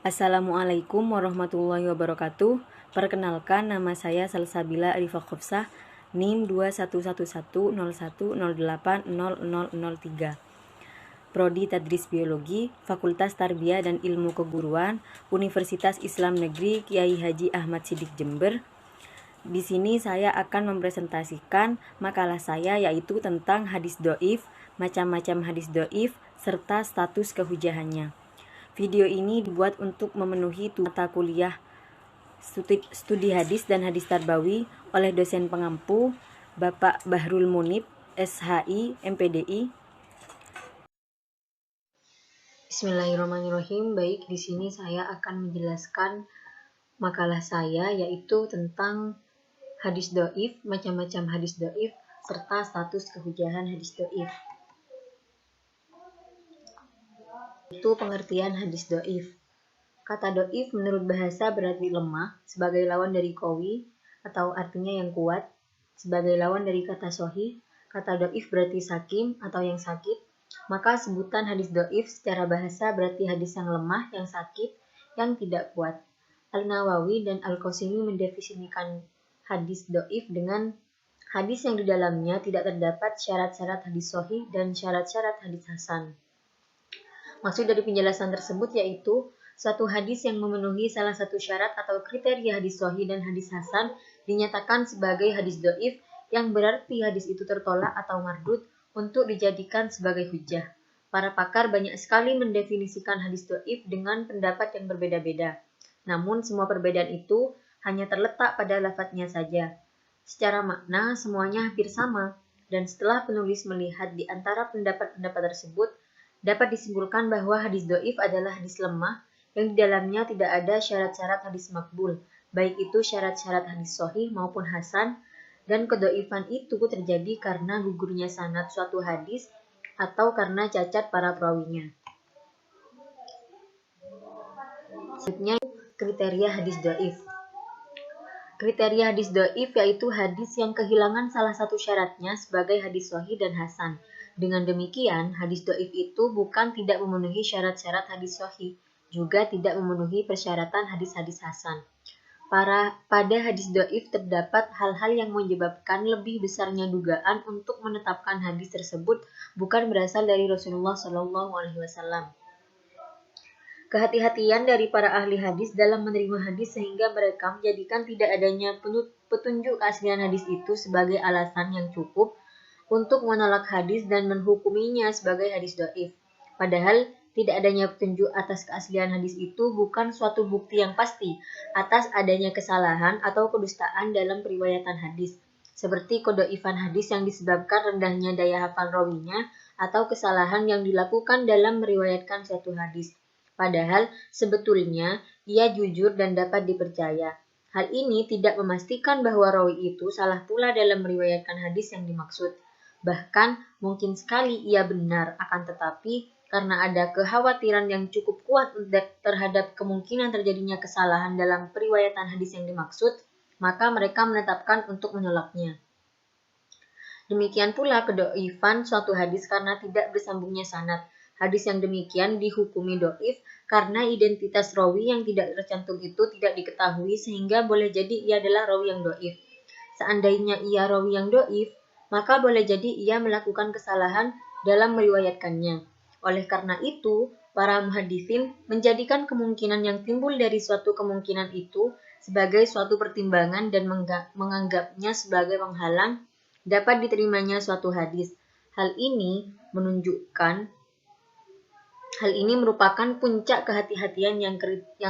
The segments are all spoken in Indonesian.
Assalamualaikum warahmatullahi wabarakatuh. Perkenalkan, nama saya Salsabila Arifah Khofsah, NIM 211101080003. Prodi Tadris Biologi, Fakultas Tarbiyah dan Ilmu Keguruan, Universitas Islam Negeri Kiai Haji Ahmad Siddiq Jember. Di sini saya akan mempresentasikan makalah saya, yaitu tentang hadis doif, macam-macam hadis doif, serta status kehujahannya. Video ini dibuat untuk memenuhi mata kuliah studi hadis dan hadis tarbawi oleh dosen pengampu Bapak Bahrul Munib, SHI, MPDI. Bismillahirrahmanirrahim. Baik, di sini saya akan menjelaskan makalah saya, yaitu tentang hadis doif, macam-macam hadis doif, serta status kehujahan hadis doif. Itu pengertian hadis doif. Kata doif menurut bahasa berarti lemah, sebagai lawan dari qawi atau artinya yang kuat, sebagai lawan dari kata sahih. Kata doif berarti sakim atau yang sakit. Maka sebutan hadis doif secara bahasa berarti hadis yang lemah, yang sakit, yang tidak kuat. Al-Nawawi dan Al-Qasimi mendefinisikan hadis doif dengan hadis yang di dalamnya tidak terdapat syarat-syarat hadis sahih dan syarat-syarat hadis hasan. Maksud dari penjelasan tersebut yaitu suatu hadis yang memenuhi salah satu syarat atau kriteria hadis sahih dan hadis hasan dinyatakan sebagai hadis doif, yang berarti hadis itu tertolak atau mardud untuk dijadikan sebagai hujjah. Para pakar banyak sekali mendefinisikan hadis doif dengan pendapat yang berbeda-beda. Namun semua perbedaan itu hanya terletak pada lafadznya saja. Secara makna semuanya hampir sama, dan setelah penulis melihat di antara pendapat-pendapat tersebut, dapat disimpulkan bahwa hadis doif adalah hadis lemah yang di dalamnya tidak ada syarat-syarat hadis makbul, baik itu syarat-syarat hadis sahih maupun hasan, dan kedoifan itu terjadi karena gugurnya sanad suatu hadis atau karena cacat para perawinya. Selanjutnya, kriteria hadis doif. Kriteria hadis doif yaitu hadis yang kehilangan salah satu syaratnya sebagai hadis sahih dan hasan. Dengan demikian, hadis doif itu bukan tidak memenuhi syarat-syarat hadis sahih, juga tidak memenuhi persyaratan hadis-hadis hasan. Pada hadis doif terdapat hal-hal yang menyebabkan lebih besarnya dugaan untuk menetapkan hadis tersebut bukan berasal dari Rasulullah SAW. Kehati-hatian dari para ahli hadis dalam menerima hadis sehingga mereka menjadikan tidak adanya petunjuk keaslian hadis itu sebagai alasan yang cukup untuk menolak hadis dan menghukuminya sebagai hadis doif. Padahal tidak adanya petunjuk atas keaslian hadis itu bukan suatu bukti yang pasti atas adanya kesalahan atau kedustaan dalam periwayatan hadis, seperti kedoifan hadis yang disebabkan rendahnya daya hafal rawinya atau kesalahan yang dilakukan dalam meriwayatkan suatu hadis. Padahal sebetulnya ia jujur dan dapat dipercaya. Hal ini tidak memastikan bahwa rawi itu salah pula dalam meriwayatkan hadis yang dimaksud. Bahkan mungkin sekali ia benar, akan tetapi karena ada kekhawatiran yang cukup kuat terhadap kemungkinan terjadinya kesalahan dalam periwayatan hadis yang dimaksud, maka mereka menetapkan untuk menolaknya. Demikian pula kedoifan suatu hadis karena tidak bersambungnya sanad. Hadis yang demikian dihukumi doif karena identitas rawi yang tidak tercantum itu tidak diketahui, sehingga boleh jadi ia adalah rawi yang doif. Seandainya ia rawi yang doif, maka boleh jadi ia melakukan kesalahan dalam meriwayatkannya. Oleh karena itu, para muhaditsin menjadikan kemungkinan yang timbul dari suatu kemungkinan itu sebagai suatu pertimbangan dan menganggapnya sebagai penghalang dapat diterimanya suatu hadis. Hal ini merupakan puncak kehati-hatian yang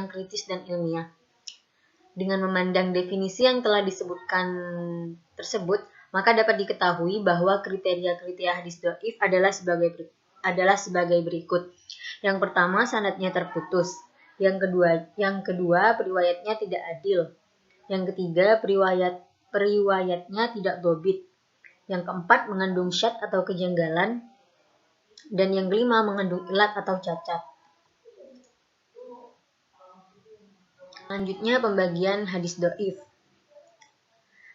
kritis dan ilmiah. Dengan memandang definisi yang telah disebutkan tersebut, maka dapat diketahui bahwa kriteria-kriteria hadis doif adalah sebagai berikut. Yang pertama, sanadnya terputus. Yang kedua, periwayatnya tidak adil. Yang ketiga, periwayatnya tidak dhobit. Yang keempat, mengandung syadz atau kejanggalan. Dan yang kelima, mengandung ilat atau cacat. Selanjutnya, pembagian hadis doif.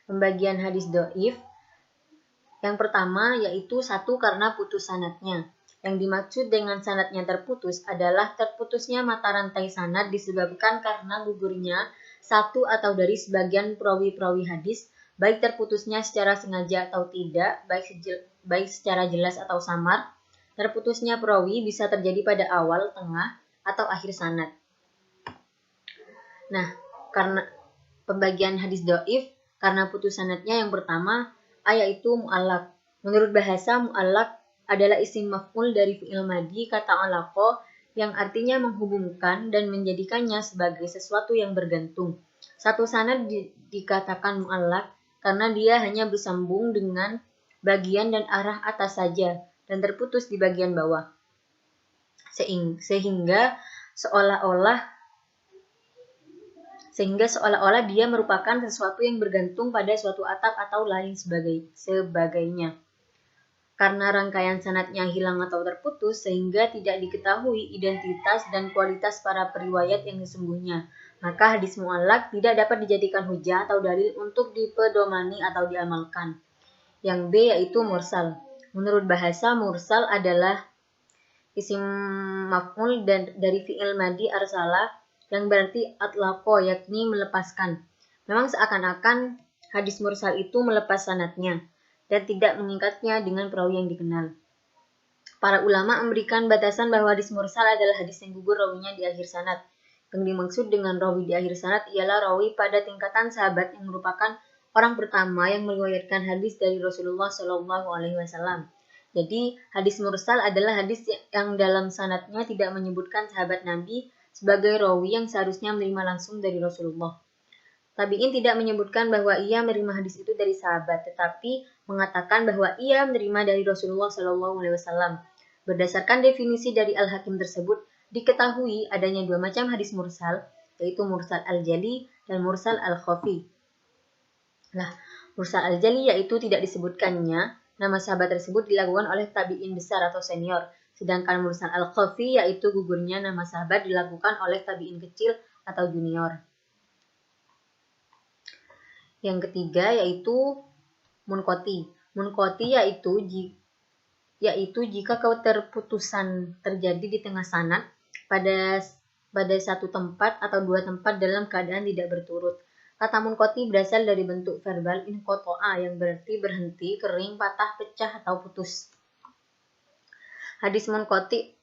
Pembagian hadis doif yang pertama yaitu 1, karena putus sanadnya. Yang dimaksud dengan sanadnya terputus adalah terputusnya mata rantai sanad disebabkan karena gugurnya satu atau dari sebagian perawi-perawi hadis, baik terputusnya secara sengaja atau tidak, baik secara jelas atau samar. Terputusnya perawi bisa terjadi pada awal, tengah, atau akhir sanad. Nah, karena pembagian hadis dhaif, karena putus sanadnya yang pertama, yaitu mu'allaq. Menurut bahasa, mu'allaq adalah isim maf'ul dari fi'il madhi kata alaqa yang artinya menghubungkan dan menjadikannya sebagai sesuatu yang bergantung. Satu sanad dikatakan mu'allaq karena dia hanya bersambung dengan bagian dan arah atas saja dan terputus di bagian bawah. Sehingga seolah-olah dia merupakan sesuatu yang bergantung pada suatu atap atau lain sebagainya. Karena rangkaian sanadnya hilang atau terputus, sehingga tidak diketahui identitas dan kualitas para periwayat yang sesungguhnya. Maka hadis mu'allaq tidak dapat dijadikan hujah atau dalil untuk dipedomani atau diamalkan. Yang B yaitu mursal. Menurut bahasa, mursal adalah isim maf'ul dari fi'il madhi arsala yang berarti atlaqa, yakni melepaskan. Memang seakan-akan hadis mursal itu melepas sanadnya dan tidak mengikatnya dengan perawi yang dikenal. Para ulama memberikan batasan bahwa hadis mursal adalah hadis yang gugur rawinya di akhir sanad. Yang dimaksud dengan rawi di akhir sanad ialah rawi pada tingkatan sahabat yang merupakan orang pertama yang meriwayatkan hadis dari Rasulullah Shallallahu Alaihi Wasallam. Jadi hadis mursal adalah hadis yang dalam sanadnya tidak menyebutkan sahabat Nabi sebagai rawi yang seharusnya menerima langsung dari Rasulullah. Tabi'in tidak menyebutkan bahwa ia menerima hadis itu dari sahabat, tetapi mengatakan bahwa ia menerima dari Rasulullah SAW. Berdasarkan definisi dari Al-Hakim tersebut, diketahui adanya dua macam hadis mursal, yaitu mursal al-jali dan mursal al-khafi. Nah, mursal al-jali yaitu tidak disebutkannya nama sahabat tersebut dilakukan oleh tabi'in besar atau senior, sedangkan mursal al-khafi yaitu gugurnya nama sahabat dilakukan oleh tabi'in kecil atau junior. Yang ketiga yaitu munqati. Munqati yaitu jika keterputusan terjadi di tengah sanad pada satu tempat atau dua tempat dalam keadaan tidak berturut. Kata munqati berasal dari bentuk verbal inqata'a yang berarti berhenti, kering, patah, pecah atau putus. Hadis munqati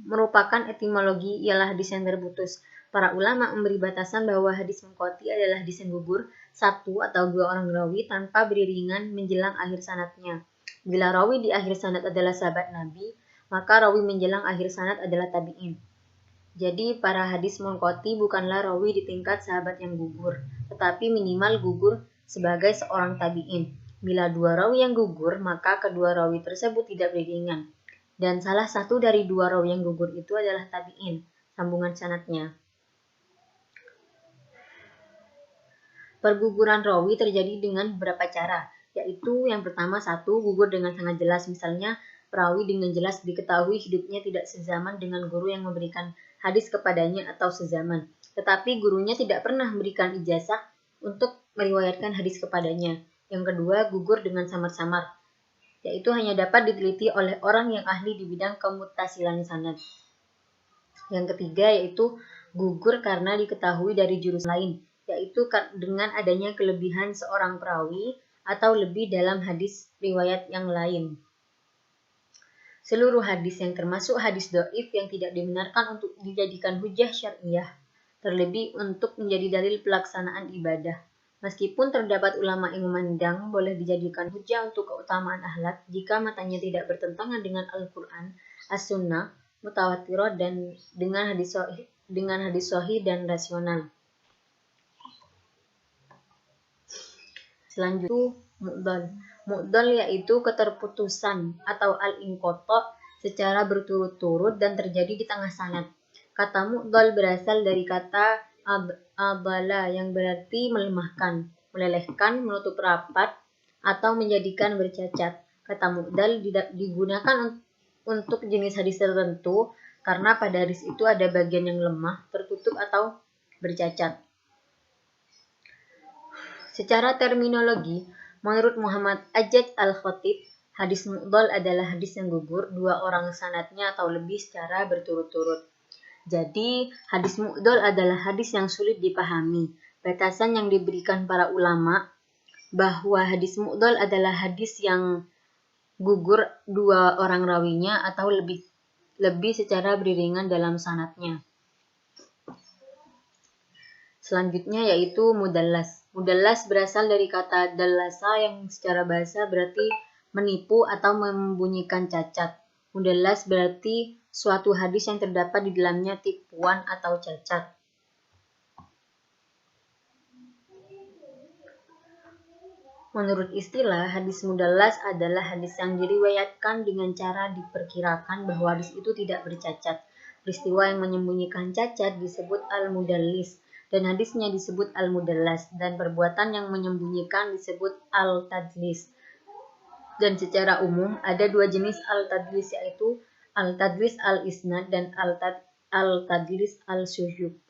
merupakan etimologi ialah hadis yang terputus. Para ulama memberi batasan bahwa hadis munqati adalah hadis yang gugur satu atau dua orang rawi tanpa beriringan menjelang akhir sanadnya. Bila rawi di akhir sanad adalah sahabat Nabi, maka rawi menjelang akhir sanad adalah tabi'in. Jadi para hadis munqati bukanlah rawi di tingkat sahabat yang gugur, tetapi minimal gugur sebagai seorang tabi'in. Bila dua rawi yang gugur, maka kedua rawi tersebut tidak beriringan. Dan salah satu dari dua rawi yang gugur itu adalah tabi'in, sambungan sanadnya. Perguguran rawi terjadi dengan beberapa cara, yaitu yang pertama satu, gugur dengan sangat jelas. Misalnya, perawi dengan jelas diketahui hidupnya tidak sezaman dengan guru yang memberikan hadis kepadanya atau sezaman. Tetapi gurunya tidak pernah memberikan ijazah untuk meriwayatkan hadis kepadanya. Yang kedua, gugur dengan samar-samar, yaitu hanya dapat diteliti oleh orang yang ahli di bidang kemutasilan sanad. Yang ketiga yaitu gugur karena diketahui dari jurusan lain, yaitu dengan adanya kelebihan seorang perawi atau lebih dalam hadis riwayat yang lain. Seluruh hadis yang termasuk hadis dhaif yang tidak dibenarkan untuk dijadikan hujjah syar'iyah, terlebih untuk menjadi dalil pelaksanaan ibadah. Meskipun terdapat ulama yang memandang boleh dijadikan hujjah untuk keutamaan akhlak jika matanya tidak bertentangan dengan Al-Quran, As-Sunnah, mutawatirah dan dengan hadis sahih dan rasional. Selanjutnya mu'dhal. Mu'dhal yaitu keterputusan atau al-inqata secara berturut-turut dan terjadi di tengah sanad. Kata mu'dhal berasal dari kata abala yang berarti melemahkan, melelehkan, menutup rapat, atau menjadikan bercacat. Kata mu'dhal digunakan untuk jenis hadis tertentu karena pada hadis itu ada bagian yang lemah, tertutup, atau bercacat. Secara terminologi, menurut Muhammad Ajaj Al-Khatib, Hadis mu'dhal adalah hadis yang gugur dua orang sanadnya atau lebih secara berturut-turut. Jadi, hadis mu'dhal adalah hadis yang sulit dipahami. Batasan yang diberikan para ulama bahwa hadis mu'dhal adalah hadis yang gugur dua orang rawinya atau lebih secara beriringan dalam sanadnya. Selanjutnya yaitu mudallas. Mudallas berasal dari kata dallasa yang secara bahasa berarti menipu atau membunyikan cacat. Mudallas berarti suatu hadis yang terdapat di dalamnya tipuan atau cacat. Menurut istilah, hadis mudallas adalah hadis yang diriwayatkan dengan cara diperkirakan bahwa hadis itu tidak bercacat. Peristiwa yang menyembunyikan cacat disebut al-mudallis, dan hadisnya disebut al-mudallas, dan perbuatan yang menyembunyikan disebut al-tadlis. Dan secara umum, ada dua jenis al-tadlis, yaitu al-tadlis al-isnad dan al-tadlis al-syuhub.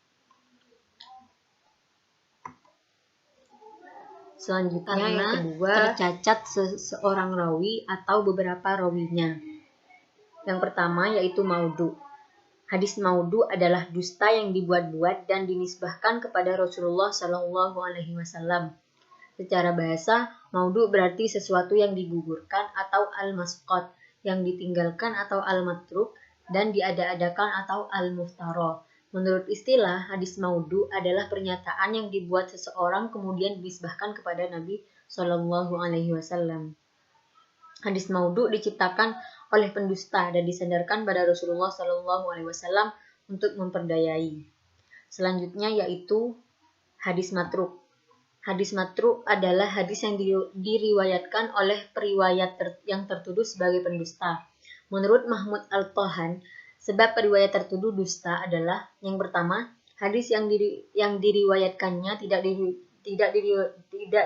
Selanjutnya yang kedua, tercacat seorang rawi atau beberapa rawinya. Yang pertama yaitu maudhu. Hadis maudhu adalah dusta yang dibuat-buat dan dinisbahkan kepada Rasulullah Shallallahu Alaihi Wasallam. Secara bahasa, maudhu berarti sesuatu yang digugurkan atau al-masqat, yang ditinggalkan atau al-matruk, dan diada-adakan atau al-muftara. Menurut istilah, hadis maudhu adalah pernyataan yang dibuat seseorang kemudian dinisbahkan kepada Nabi Shallallahu Alaihi Wasallam. Hadis maudhu diciptakan oleh pendusta dan disandarkan pada Rasulullah Shallallahu Alaihi Wasallam untuk memperdayai. Selanjutnya yaitu hadis matruk. Hadis matruk adalah hadis yang diriwayatkan oleh periwayat yang tertuduh sebagai pendusta. Menurut Mahmud Al-Tohan, sebab periwayat tertuduh dusta adalah yang pertama, hadis yang diriwayatkannya tidak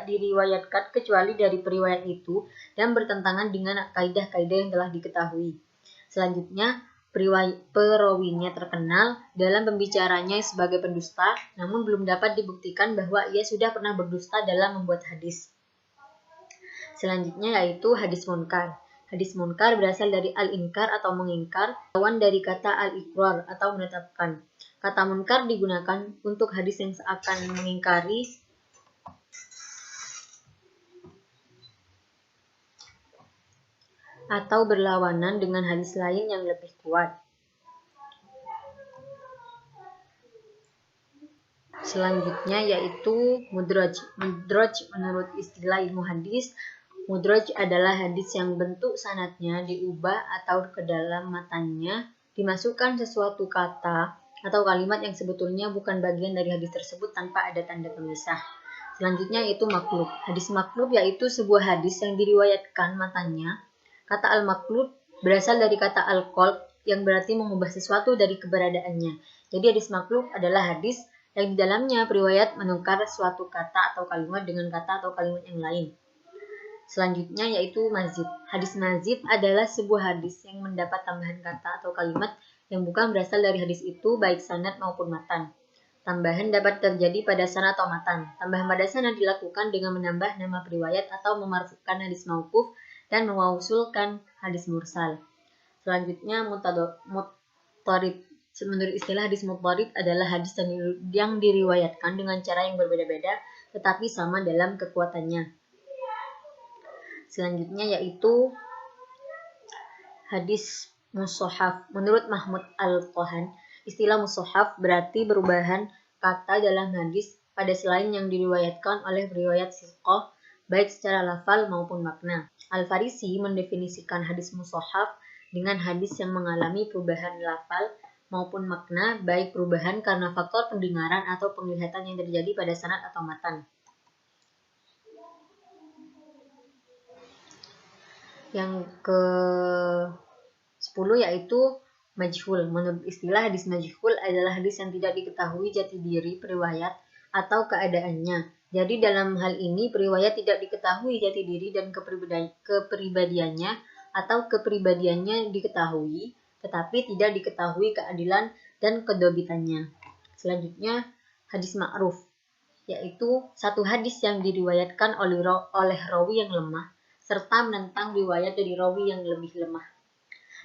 diriwayatkan kecuali dari periwayat itu dan bertentangan dengan kaidah-kaidah yang telah diketahui. Selanjutnya, perawinya terkenal dalam pembicaranya sebagai pendusta, namun belum dapat dibuktikan bahwa ia sudah pernah berdusta dalam membuat hadis. Selanjutnya yaitu hadis munkar. Hadis munkar berasal dari al-inkar atau mengingkar, lawan dari kata al-iqrar atau menetapkan. Kata munkar digunakan untuk hadis yang seakan mengingkari atau berlawanan dengan hadis lain yang lebih kuat. Selanjutnya yaitu mudraj. Mudraj menurut istilah ilmu hadis, mudraj adalah hadis yang bentuk sanadnya diubah atau ke dalam matanya dimasukkan sesuatu kata atau kalimat yang sebetulnya bukan bagian dari hadis tersebut tanpa ada tanda pemisah. Selanjutnya yaitu maklub. Hadis maklub yaitu sebuah hadis yang diriwayatkan matanya. Kata al-maklub berasal dari kata al-qalb yang berarti mengubah sesuatu dari keberadaannya. Jadi hadis maklub adalah hadis yang di dalamnya periwayat menukar suatu kata atau kalimat dengan kata atau kalimat yang lain. Selanjutnya yaitu mazid. Hadis mazid adalah sebuah hadis yang mendapat tambahan kata atau kalimat yang bukan berasal dari hadis itu baik sanad maupun matan. Tambahan dapat terjadi pada sanad atau matan. Tambahan pada sanad dilakukan dengan menambah nama periwayat atau memarfukan hadis mauquf dan mewausulkan hadis mursal. Selanjutnya muttarib. Menurut istilah hadis muttarib adalah hadis yang diriwayatkan dengan cara yang berbeda-beda tetapi sama dalam kekuatannya. Selanjutnya yaitu hadis mushaf. Menurut Mahmud Al-Tohan, istilah mushaf berarti perubahan kata dalam hadis pada selain yang diriwayatkan oleh periwayat siqah baik secara lafal maupun makna. Al-Farisi mendefinisikan hadis mushaf dengan hadis yang mengalami perubahan lafal maupun makna, baik perubahan karena faktor pendengaran atau penglihatan yang terjadi pada sanad atau matan. Yang ke-10 yaitu majhul. Menurut istilah hadis majhul adalah hadis yang tidak diketahui jati diri periwayat atau keadaannya. Jadi dalam hal ini periwayat tidak diketahui jati diri dan kepribadiannya atau kepribadiannya diketahui tetapi tidak diketahui keadilan dan kedobitannya. Selanjutnya hadis ma'ruf, yaitu satu hadis yang diriwayatkan oleh rawi yang lemah serta menentang riwayat dari rawi yang lebih lemah.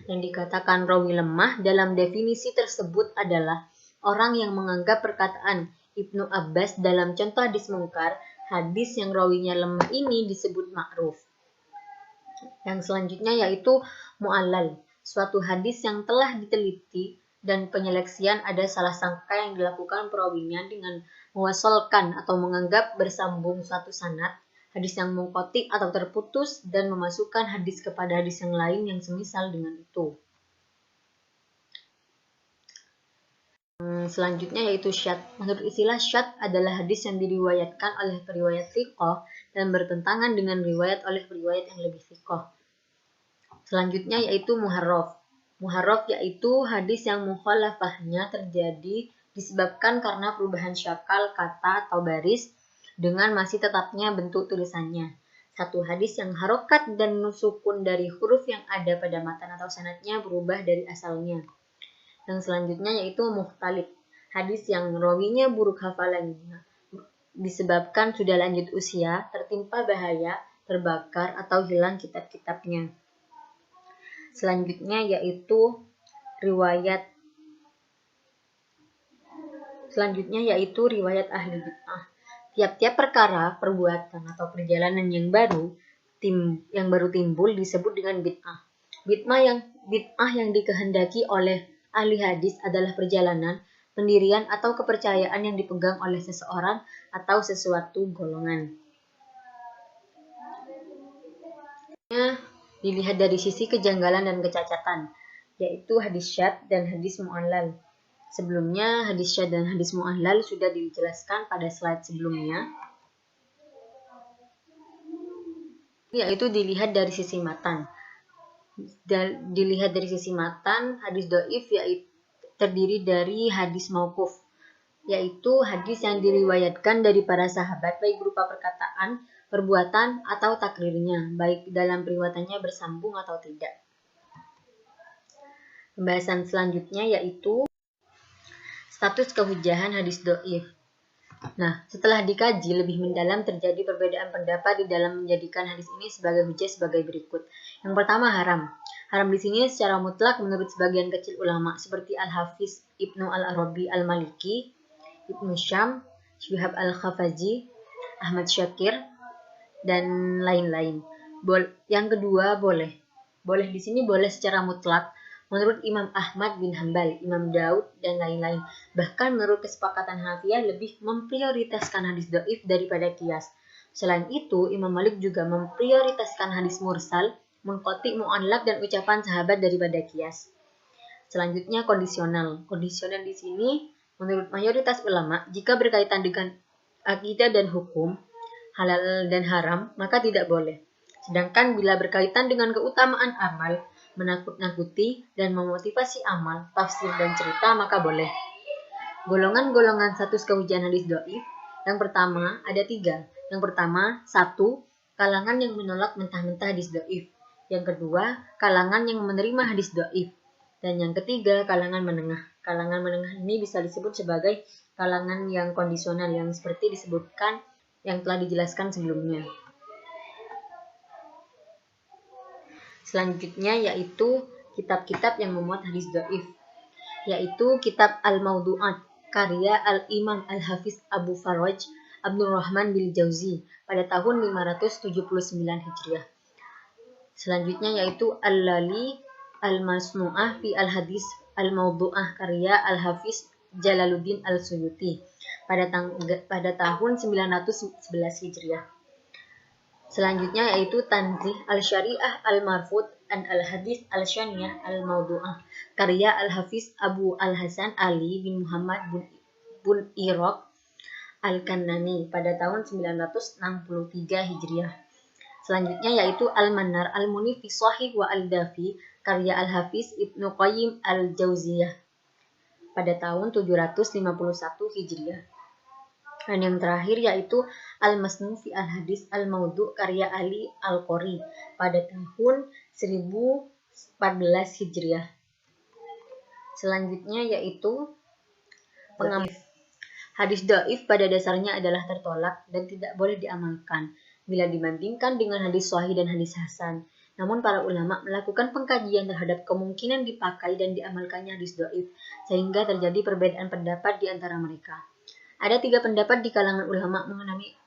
Yang dikatakan rawi lemah dalam definisi tersebut adalah orang yang menganggap perkataan Ibnu Abbas dalam contoh hadis mungkar, hadis yang rawinya lemah ini disebut ma'ruf. Yang selanjutnya yaitu mu'allal, suatu hadis yang telah diteliti dan penyeleksian ada salah sangka yang dilakukan perawinya dengan mewasolkan atau menganggap bersambung suatu sanad, hadis yang munqati atau terputus, dan memasukkan hadis kepada hadis yang lain yang semisal dengan itu. Selanjutnya yaitu syadz. Menurut istilah syadz adalah hadis yang diriwayatkan oleh periwayat thiqah dan bertentangan dengan riwayat oleh periwayat yang lebih thiqah. Selanjutnya yaitu muharraf. Muharraf yaitu hadis yang mukhalafahnya terjadi disebabkan karena perubahan syakal, kata, atau baris dengan masih tetapnya bentuk tulisannya. Satu hadis yang harokat dan sukun dari huruf yang ada pada matan atau sanadnya berubah dari asalnya. Yang selanjutnya yaitu mukhtalif, hadis yang rawinya buruk hafalannya disebabkan sudah lanjut usia, tertimpa bahaya, terbakar, atau hilang kitab-kitabnya. Selanjutnya yaitu riwayat ahli bid'ah. Tiap-tiap perkara, perbuatan, atau perjalanan yang baru timbul disebut dengan bid'ah. Bid'ah yang dikehendaki oleh ahli hadis adalah perjalanan, pendirian, atau kepercayaan yang dipegang oleh seseorang atau sesuatu golongan. Dilihat dari sisi kejanggalan dan kecacatan, yaitu hadis syadz dan hadis mu'allal. Sebelumnya, hadis syadz dan hadis mu'allal sudah dijelaskan pada slide sebelumnya, yaitu dilihat dari sisi matan. Hadis dhaif yaitu terdiri dari hadis mauquf, yaitu hadis yang diriwayatkan dari para sahabat baik berupa perkataan, perbuatan, atau takrirnya, baik dalam periwayatannya bersambung atau tidak. Pembahasan selanjutnya yaitu status kehujahan hadis dhaif. Nah, setelah dikaji lebih mendalam terjadi perbedaan pendapat di dalam menjadikan hadis ini sebagai hujjah sebagai berikut. Yang pertama, haram. Haram di sini secara mutlak menurut sebagian kecil ulama seperti Al-Hafiz Ibnu Al-Arabi Al-Maliki, Ibnu Syam, Syihab Al-Khafaji, Ahmad Syakir, dan lain-lain. Yang kedua, boleh. Boleh di sini boleh secara mutlak menurut Imam Ahmad bin Hanbal, Imam Daud, dan lain-lain. Bahkan menurut kesepakatan Hanafiyah lebih memprioritaskan hadis dhaif daripada qiyas. Selain itu, Imam Malik juga memprioritaskan hadis mursal, munqati, mu'allaq, dan ucapan sahabat daripada qiyas. Selanjutnya kondisional. Kondisional di sini menurut mayoritas ulama, jika berkaitan dengan akidah dan hukum, halal dan haram, maka tidak boleh. Sedangkan bila berkaitan dengan keutamaan amal, menakut-nakuti, dan memotivasi amal, tafsir, dan cerita, maka boleh. Golongan-golongan status kehujahan hadis dhaif. Yang pertama, ada 3. Yang pertama, 1. Kalangan yang menolak mentah-mentah hadis dhaif. Yang kedua, kalangan yang menerima hadis dhaif. Dan yang ketiga, kalangan menengah. Kalangan menengah ini bisa disebut sebagai kalangan yang kondisional, yang seperti disebutkan yang telah dijelaskan sebelumnya. Selanjutnya yaitu kitab-kitab yang memuat hadis dhaif, yaitu kitab Al-Mawdu'at karya Al-Imam Al-Hafiz Abu Faraj Abdul Rahman bil Jauzi pada tahun 579 Hijriah. Selanjutnya yaitu Al-Lali Al-Masnu'ah fi Al-Hadis Al-Mawdu'ah karya Al-Hafiz Jalaluddin Al-Suyuti pada tahun 911 Hijriah. Selanjutnya yaitu Tanzih Al-Syariah Al-Marfud an Al-Hadis Al-Syaniyah Al-Mawdu'ah karya Al-Hafiz Abu Al-Hasan Ali bin Muhammad bin Iraq Al-Kannani pada tahun 963 Hijriah. Selanjutnya yaitu Al-Manar Al-Munif fi Shahih wa Al-Dafi karya Al-Hafiz Ibnu Qayyim Al-Jauziyah pada tahun 751 Hijriah. Dan yang terakhir yaitu Al-Masnu fi Al-Hadis Al-Mawdu' karya Ali Al-Qori pada tahun 1014 Hijriah. Selanjutnya yaitu hadis dhaif pada dasarnya adalah tertolak dan tidak boleh diamalkan. bila dibandingkan dengan hadis sahih dan hadis hasan. Namun para ulama melakukan pengkajian terhadap kemungkinan dipakai dan diamalkannya hadis dhaif, sehingga terjadi perbedaan pendapat di antara mereka. Ada 3 pendapat di kalangan ulama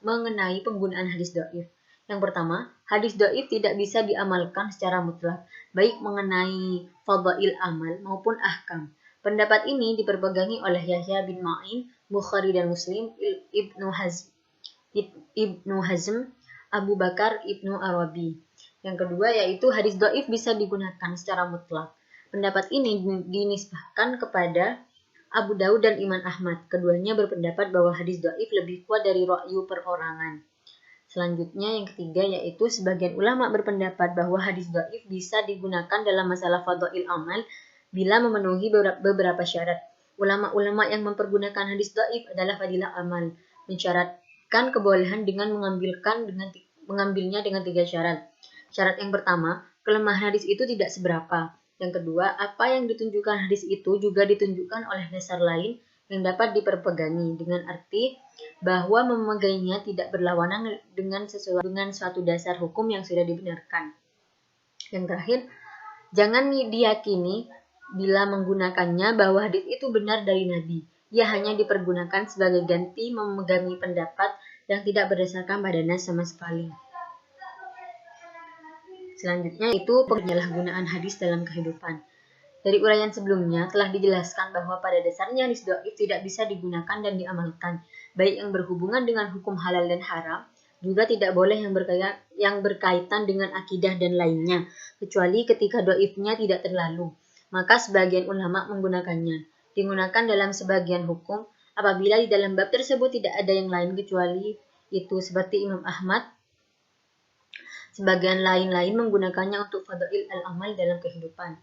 mengenai penggunaan hadis dhaif. Yang pertama, hadis dhaif tidak bisa diamalkan secara mutlak, baik mengenai fadail amal maupun ahkam. Pendapat ini diperpegangi oleh Yahya bin Ma'in, Bukhari dan Muslim, Ibnu Hazm, Abu Bakar Ibnu Arabi. Yang kedua yaitu hadis dhaif bisa digunakan secara mutlak. Pendapat ini dinisbahkan kepada Abu Daud dan Imam Ahmad. Keduanya berpendapat bahwa hadis dhaif lebih kuat dari ra'yu perorangan. Selanjutnya yang ketiga yaitu sebagian ulama berpendapat bahwa hadis dhaif bisa digunakan dalam masalah fadail amal bila memenuhi beberapa syarat. Ulama-ulama yang mempergunakan hadis dhaif adalah fadilah amal, mensyaratkan kebolehan dengan mengambilnya dengan 3 syarat. Syarat yang pertama, kelemahan hadis itu tidak seberapa. Yang kedua, apa yang ditunjukkan hadis itu juga ditunjukkan oleh dasar lain yang dapat diperpegangi, dengan arti bahwa memegangnya tidak berlawanan dengan suatu dasar hukum yang sudah dibenarkan. Yang terakhir, jangan diyakini bila menggunakannya bahwa hadis itu benar dari Nabi. Ia hanya dipergunakan sebagai ganti memegangi pendapat yang tidak berdasarkan pada nas sama sekali. Selanjutnya itu penyalahgunaan hadis dalam kehidupan. Dari uraian sebelumnya telah dijelaskan bahwa pada dasarnya hadis dhaif tidak bisa digunakan dan diamalkan, baik yang berhubungan dengan hukum halal dan haram, juga tidak boleh yang berkaitan dengan akidah dan lainnya, kecuali ketika dhaifnya tidak terlalu. Maka sebagian ulama menggunakannya. Digunakan dalam sebagian hukum apabila di dalam bab tersebut tidak ada yang lain kecuali itu, seperti Imam Ahmad. Sebagian lain menggunakannya untuk fadail al-amal dalam kehidupan.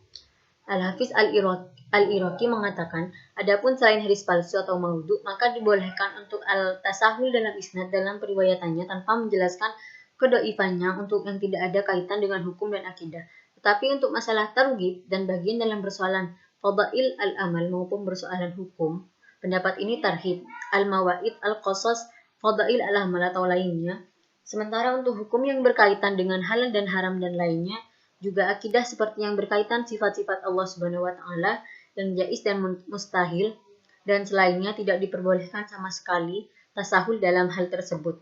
Al-Hafiz Al-Iraqi mengatakan, adapun selain hadis palsu atau maudhu, maka dibolehkan untuk al-tasahul dalam isnad dalam periwayatannya tanpa menjelaskan kedhaifannya untuk yang tidak ada kaitan dengan hukum dan akidah. Tetapi untuk masalah targhib dan bagian dalam persoalan fadail al-amal maupun persoalan hukum, pendapat ini tarhib, al-mawaid, al-qasas, fadail al-amal atau lainnya. Sementara untuk hukum yang berkaitan dengan halal dan haram dan lainnya, juga akidah seperti yang berkaitan sifat-sifat Allah Subhanahu wa taala yang jaiz dan mustahil dan selainnya tidak diperbolehkan sama sekali tasahul dalam hal tersebut.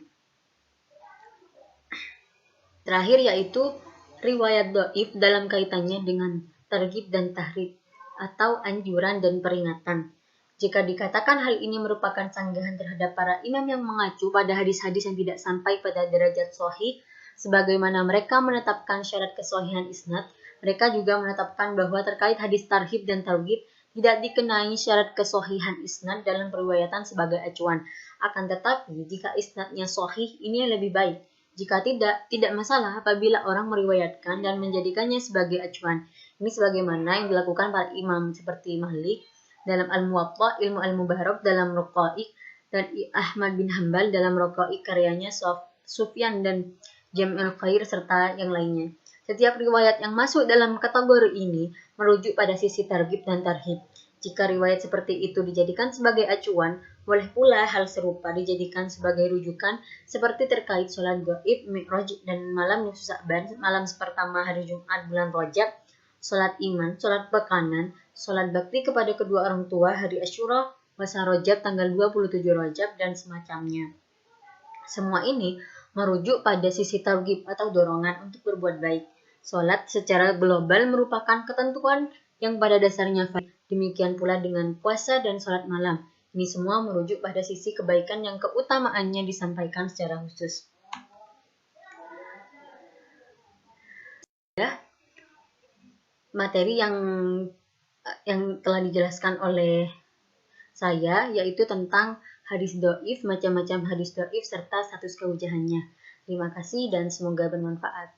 Terakhir yaitu riwayat dhaif dalam kaitannya dengan targhib dan tahrib atau anjuran dan peringatan. Jika dikatakan hal ini merupakan sanggahan terhadap para imam yang mengacu pada hadis-hadis yang tidak sampai pada derajat sahih, sebagaimana mereka menetapkan syarat kesahihan isnad, mereka juga menetapkan bahwa terkait hadis tarhib dan targhib tidak dikenai syarat kesahihan isnad dalam periwayatan sebagai acuan. Akan tetapi, jika isnadnya sahih, ini lebih baik. Jika tidak masalah apabila orang meriwayatkan dan menjadikannya sebagai acuan. Ini sebagaimana yang dilakukan para imam seperti Malik dalam Al-Muwatta, Ilmu Al-Mubarak dalam Raqaiq, dan Ahmad bin Hanbal dalam Raqaiq karyanya Sufyan dan Jam'ul Khair serta yang lainnya. Setiap riwayat yang masuk dalam kategori ini merujuk pada sisi targhib dan tarhib. Jika riwayat seperti itu dijadikan sebagai acuan, boleh pula hal serupa dijadikan sebagai rujukan seperti terkait sholat gaib, mi'raj dan malam nisfu Sya'ban, malam sepertama hari Jumat bulan Rajab, sholat iman, sholat pekanan, sholat bakti kepada kedua orang tua hari Asyura, puasa Rajab tanggal 27 Rajab dan semacamnya. Semua ini merujuk pada sisi targhib atau dorongan untuk berbuat baik. Sholat secara global merupakan ketentuan yang pada dasarnya fardhu. Demikian pula dengan puasa dan sholat malam. Ini semua merujuk pada sisi kebaikan yang keutamaannya disampaikan secara khusus. Materi yang telah dijelaskan oleh saya, yaitu tentang hadis dhaif, macam-macam hadis dhaif, serta status kehujahannya. Terima kasih dan semoga bermanfaat.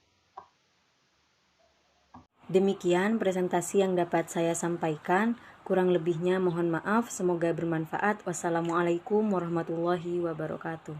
Demikian presentasi yang dapat saya sampaikan. Kurang lebihnya mohon maaf. Semoga bermanfaat. Wassalamualaikum warahmatullahi wabarakatuh.